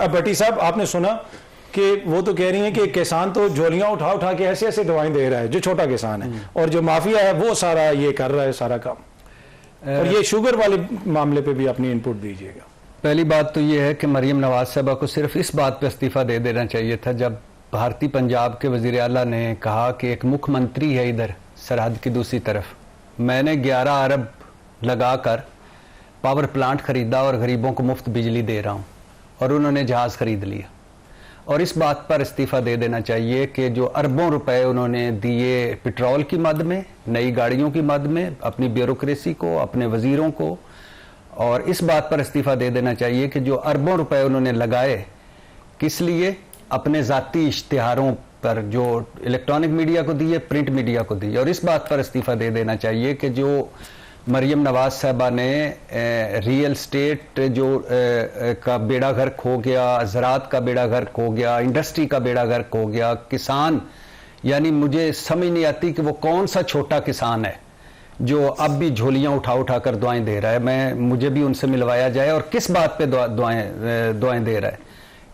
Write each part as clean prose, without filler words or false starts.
अब भट्टी साहब आपने सुना कि वो तो कह रही हैं कि किसान तो झोलियां उठा उठा के ऐसे ऐसे दवाएं दे रहा है जो छोटा किसान है, और जो माफिया है वो सारा ये कर रहा है सारा काम। और ये शुगर वाले मामले पे भी अपनी इनपुट दीजिएगा। पहली बात तो ये है कि मरियम नवाज साहबा को सिर्फ इस बात पे इस्तीफा दे देना चाहिए था जब भारतीय पंजाब के वजीर आला ने कहा कि एक मुख्यमंत्री है इधर सरहद की दूसरी तरफ, मैंने 11 अरब लगाकर पावर प्लांट खरीदा और गरीबों को मुफ्त बिजली दे रहा हूँ, और उन्होंने जहाज खरीद लिया। और इस बात पर इस्तीफा दे देना चाहिए कि जो अरबों रुपए उन्होंने दिए पेट्रोल की मद में, नई गाड़ियों की मद में, अपनी ब्यूरोक्रेसी को, अपने वजीरों को, और इस बात पर इस्तीफा दे देना चाहिए कि जो अरबों रुपए उन्होंने लगाए किस लिए, अपने जाती इश्तिहारों पर, जो इलेक्ट्रॉनिक मीडिया को दिए, प्रिंट मीडिया को दिए। और इस बात पर इस्तीफा दे देना चाहिए कि जो मरियम नवाज साहबा ने रियल स्टेट जो का बेड़ा गर्क हो गया, ज़राअत का बेड़ा गर्क हो गया, इंडस्ट्री का बेड़ा गर्क हो गया, किसान, यानी मुझे समझ नहीं आती कि वो कौन सा छोटा किसान है जो अब भी झोलियां उठा उठा कर दुआएं दे रहा है। मुझे भी उनसे मिलवाया जाए, और किस बात पे दुआएं दे रहा है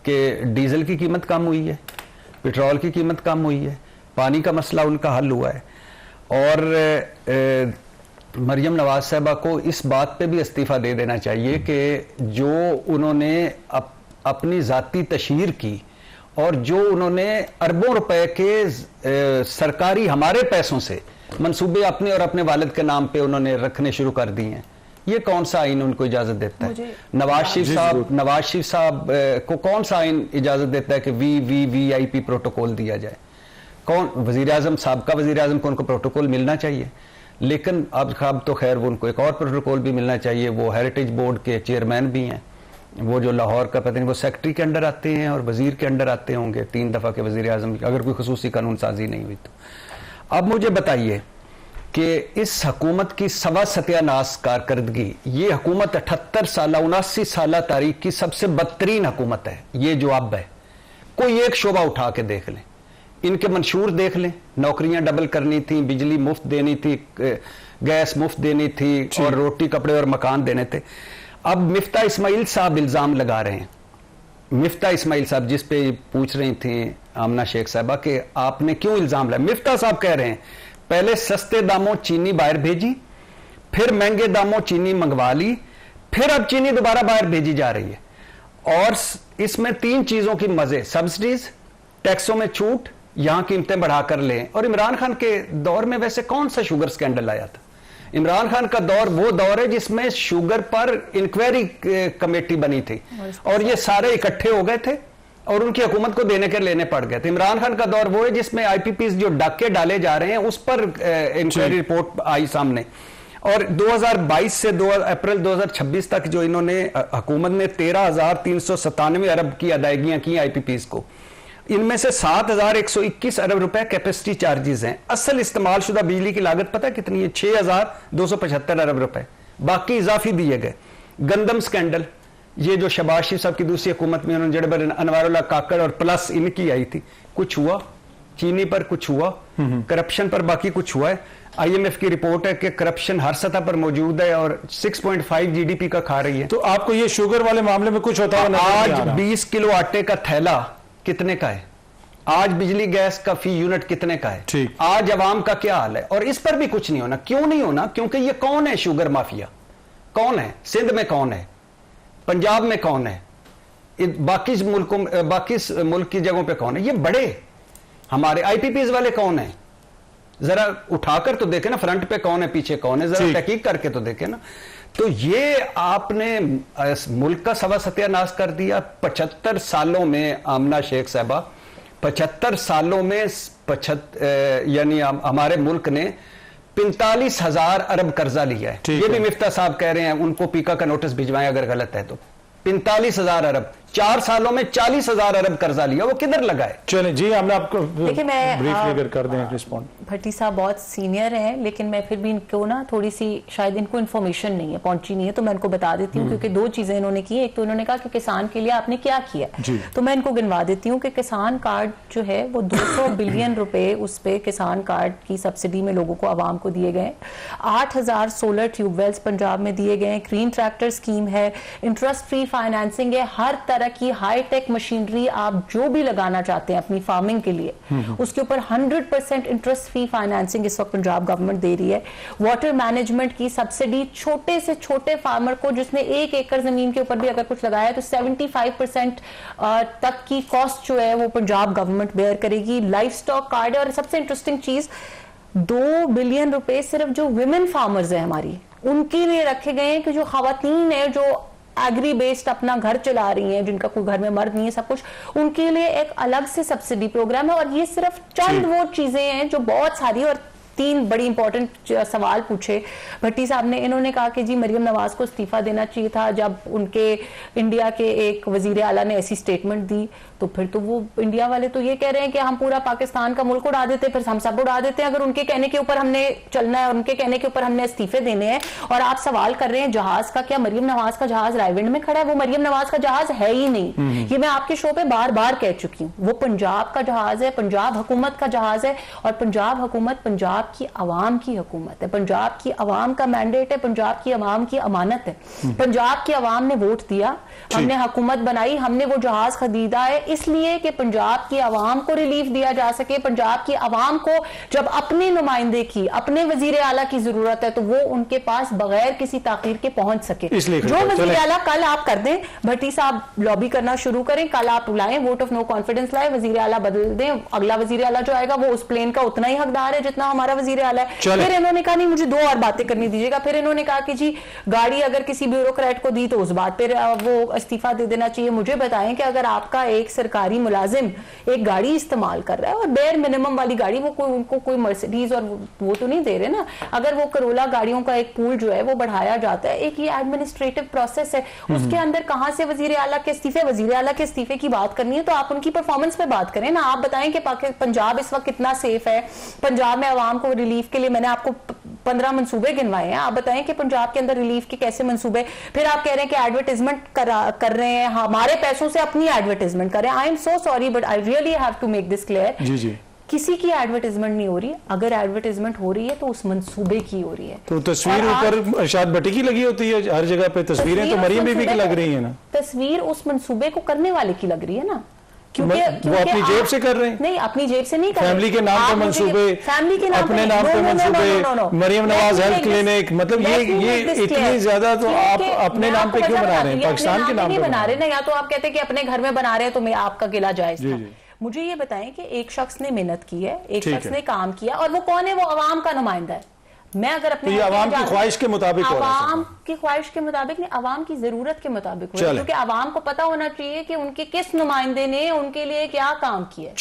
कि डीजल की कीमत कम हुई है, पेट्रोल की कीमत कम हुई है, पानी का मसला उनका हल हुआ है। और मरियम नवाज साहबा को इस बात पे भी इस्तीफा दे देना चाहिए कि जो उन्होंने अपनी जाती तशहीर की, और जो उन्होंने अरबों रुपए के सरकारी हमारे पैसों से मंसूबे अपने और अपने वालिद के नाम पे उन्होंने रखने शुरू कर दिए हैं, ये कौन सा आइन उनको इजाजत देता है? नवाज शरीफ साहब को कौन सा आइन इजाजत देता है कि VIP प्रोटोकॉल दिया जाए? कौन? वजीर आजम साहब का, वजीर आजम को उनको प्रोटोकॉल मिलना चाहिए, लेकिन अब तो खैर उनको एक और प्रोटोकॉल भी मिलना चाहिए। वो हेरिटेज बोर्ड के चेयरमैन भी हैं, वो जो लाहौर का पता नहीं वो सेक्रेटरी के अंडर आते हैं और वजीर के अंडर आते होंगे, 3 दफा के वजीर आजम, अगर कोई खसूसी कानून साजी नहीं हुई तो। अब मुझे बताइए कि इस हुकूमत की सवा सत्यानाश कारकर्दगी, ये हुकूमत 78 साल 79 साल तारीख की सबसे बदतरीन हुकूमत है। ये जो अब है, कोई एक शोबा उठा के देख लें, इनके मंशूर देख लें, नौकरियां डबल करनी थी, बिजली मुफ्त देनी थी, गैस मुफ्त देनी थी, और रोटी कपड़े और मकान देने थे। अब मिफ्ता इस्माइल साहब इल्जाम लगा रहे हैं, मिफ्ता इस्माइल साहब जिस पे पूछ रही थी आमना शेख साहबा कि आपने क्यों इल्जाम लगाया, मिफ्ता साहब कह रहे हैं पहले सस्ते दामों चीनी बाहर भेजी, फिर महंगे दामों चीनी मंगवा ली, फिर अब चीनी दोबारा बाहर भेजी जा रही है। और इसमें 3 चीजों की मजे, सब्सिडीज, टैक्सों में छूट, यहां कीमतें बढ़ाकर लें। और इमरान खान के दौर में वैसे कौन सा शुगर स्कैंडल आया था? इमरान खान का दौर वो दौर है जिसमें शुगर पर इंक्वायरी कमेटी बनी थी, और ये सारे इकट्ठे हो गए थे और उनकी हुकूमत को देने के लेने पड़ गए थे। इमरान खान का दौर वो है जिसमें IPPs जो डाके डाले जा रहे हैं उस पर इंक्वायरी रिपोर्ट आई सामने। और 2022 से अप्रैल 2026 तक जो इन्होंने हुकूमत ने 13,397 अरब की अदायगियां की IPPs को, इनमें से 7,121 अरब रुपए कैपेसिटी चार्जेस हैं। असल इस्तेमाल शुदा बिजली की लागत पता कितनी है? 6,275 अरब रुपए, बाकी इजाफी दिए गए। गंदम स्कैंडल, ये जो शहबाज शरीफ साहब की दूसरी हुकूमत में उन्होंने जड़बर अनवारुल्लाह काकड़ और प्लस इनकी आई थी, कुछ हुआ? चीनी पर कुछ हुआ, करप्शन पर बाकी कुछ हुआ है। IMF की रिपोर्ट है कि करप्शन हर सतह पर मौजूद है और 6.5 GDP का खा रही है। तो आपको ये शुगर वाले मामले में कुछ होता है? आज 20 किलो आटे का थैला कितने का है? आज बिजली गैस का फी यूनिट कितने का है? आज अवाम का क्या हाल है? और इस पर भी कुछ नहीं होना। क्यों नहीं होना? क्योंकि ये कौन है शुगर माफिया? कौन है? सिंध में कौन है? पंजाब में कौन है? बाकी मुल्क की जगहों पे कौन है? ये बड़े हमारे IPPs वाले कौन है? जरा उठाकर तो देखे ना, फ्रंट पे कौन है, पीछे कौन है, जरा तहकीक करके तो देखे ना। तो ये आपने मुल्क का सवा सत्यानाश कर दिया। 75 सालों में आमना शेख साहबा, 75 सालों में यानी हमारे मुल्क ने 45,000 अरब कर्जा लिया है। ये भी मिफ्ता साहब कह रहे हैं, उनको पीका का नोटिस भिजवाएं अगर गलत है तो। 45,000 अरब, 4 सालों में 40,000 अरब कर्जा लिया, वो किधर लगाए? चलें जी, हमने आपको देखिए, मैं ब्रीफली अगर कर दें रिस्पॉन्ड। भट्टी साहब बहुत सीनियर हैं, लेकिन मैं फिर भी इनको ना थोड़ी सी, शायद इनको इन्फॉर्मेशन नहीं है, पहुंची नहीं है, तो मैं इनको बता देती हूँ। क्योंकि 2 चीजें इन्होंने की। एक तो इन्होंने कहा कि किसान के लिए आपने क्या किया, तो मैं इनको गिनवा देती हूँ कि किसान कार्ड जो है वो 200 बिलियन रुपए उस पे किसान कार्ड की सब्सिडी में लोगों को, आवाम को दिए गए। 8,000 सोलर ट्यूबवेल्स पंजाब में दिए गए। ग्रीन ट्रैक्टर स्कीम है, इंटरेस्ट फ्री फाइनेंसिंग है, हर तरह तरह की हाई टेक मशीनरी आप जो भी लगाना चाहते हैं अपनी फार्मिंग के लिए, उसके ऊपर 100% इंटरेस्ट फ्री फाइनेंसिंग इस वक्त पंजाब गवर्नमेंट दे रही है। वाटर मैनेजमेंट की सब्सिडी छोटे से छोटे फार्मर को जिसने 1 एकड़ जमीन के ऊपर भी अगर कुछ लगाया तो 75% तक की कॉस्ट जो है वो पंजाब गवर्नमेंट बेयर करेगी। लाइफ स्टॉक कार्ड है, और सबसे इंटरेस्टिंग चीज 2 बिलियन रुपए सिर्फ जो विमेन फार्मर्स है हमारी उनके लिए रखे गए हैं कि जो खवातीन है जो एग्री बेस्ड अपना घर चला रही हैं, जिनका कोई घर में मर्द नहीं है सब कुछ, उनके लिए एक अलग से सब्सिडी प्रोग्राम है। और ये सिर्फ चंद वो चीजें हैं जो बहुत सारी, और 3 बड़ी इंपॉर्टेंट सवाल पूछे भट्टी साहब ने। इन्होंने कहा कि जी मरियम नवाज को इस्तीफा देना चाहिए था जब उनके इंडिया के एक वजीर आला ने ऐसी स्टेटमेंट दी, तो फिर तो वो इंडिया वाले तो ये कह रहे हैं कि हम पूरा पाकिस्तान का मुल्क उड़ा देते, फिर हम सब उड़ा देते हैं अगर उनके कहने के ऊपर हमने चलना है, उनके कहने के ऊपर हमने इस्तीफे देने हैं। और आप सवाल कर रहे हैं जहाज का, क्या मरियम नवाज का जहाज रायविंड में खड़ा है? वो मरियम नवाज का जहाज है ही नहीं, ये मैं आपके शो पे बार बार कह चुकी हूँ। वो पंजाब का जहाज है, पंजाब हुकूमत का जहाज है, और पंजाब हुकूमत पंजाब की अवाम की हुकूमत है, पंजाब की अवाम का मैंडेट है, पंजाब की अवाम की अमानत है। पंजाब की अवाम ने वोट दिया, हमने हुकूमत बनाई, हमने वो जहाज खरीदा है इसलिए कि पंजाब की अवाम को रिलीफ दिया जा सके। पंजाब की अवाम को जब अपने नुमाइंदे की, अपने वजीर आला की जरूरत है तो वो उनके पास बगैर किसी ताकीर के पहुंच सके। जो वजीर आला कल आप कर दें, भट्टी साहब लॉबी करना शुरू करें, कल आप लाएं, वोट ऑफ नो कॉन्फिडेंस लाए, वजीर आला बदल दें, अगला वजीर आला जो आएगा वो उस प्लेन का उतना ही हकदार है जितना हमारा वजीर आला है। फिर इन्होंने कहा नहीं मुझे 2 और बातें करनी दीजिएगा। फिर इन्होंने कहा कि जी गाड़ी अगर किसी ब्यूरोक्रेट को दी तो उस बात पर वो इस्तीफा दे देना चाहिए। मुझे बताएं कि अगर आपका एक सरकारी मुलाजिम एक गाड़ी इस्तेमाल कर रहा है और बेयर मिनिमम वाली गाड़ी, वो कोई उनको कोई मर्सिडीज और वो तो नहीं दे रहे ना, अगर वो करोला गाड़ियों का एक पूल जो है वो बढ़ाया जाता है, एक ये एडमिनिस्ट्रेटिव प्रोसेस है, उसके अंदर कहां से वजीर आला के इस्तीफे की बात करनी है तो आप उनकी परफॉर्मेंस पे बात करें ना। आप बताएं कि पंजाब इस वक्त कितना सेफ है, पंजाब में आवाम को रिलीफ के लिए मैंने आपको 15 मंसूबे गिनवाए हैं, आप बताएं कि पंजाब के अंदर रिलीफ के कैसे मंसूबे। फिर आप कह रहे हैं कि एडवर्टाइजमेंट कर रहे हैं, हमारे पैसों से अपनी एडवर्टाइजमेंट करें। I am so sorry but I really have to make this clear, जी किसी की एडवर्टाइजमेंट नहीं हो रही। अगर एडवर्टाइजमेंट हो रही है तो उस मंसूबे की हो रही है। तो तस्वीर ऊपर अरशाद भट्टी की लगी होती है हर जगह पे, तस्वीरें तो मरियम बीबी की लग रही है ना, तस्वीर उस मंसूबे को करने वाले की लग रही है ना, क्योंकि वो अपनी जेब से कर रहे हैं। नहीं, अपनी जेब से नहीं कर रहे। फैमिली के नाम पे मंसूबे, फैमिली के नाम अपने नाम पे मंसूबे, मरियम नवाज हेल्थ क्लिनिक, मतलब ये इतनी ज्यादा तो आप अपने नाम पे क्यों बना रहे हैं? पाकिस्तान के नाम पे बना रहे हैं ना, या तो आप कहते हैं कि अपने घर में बना रहे हैं तो मैं आपका गिला जायज था। मुझे ये बताएं कि एक शख्स ने मेहनत की है, एक शख्स ने काम किया, और वो कौन है? वो अवाम का नुमाइंदा है। मैं अगर अपने तो आवाम की ख्वाहिश के मुताबिक, आवाम की ख्वाहिश के मुताबिक नहीं, आवाम की जरूरत के मुताबिक, क्योंकि आवाम को पता होना चाहिए कि उनके किस नुमाइंदे ने उनके लिए क्या काम किया।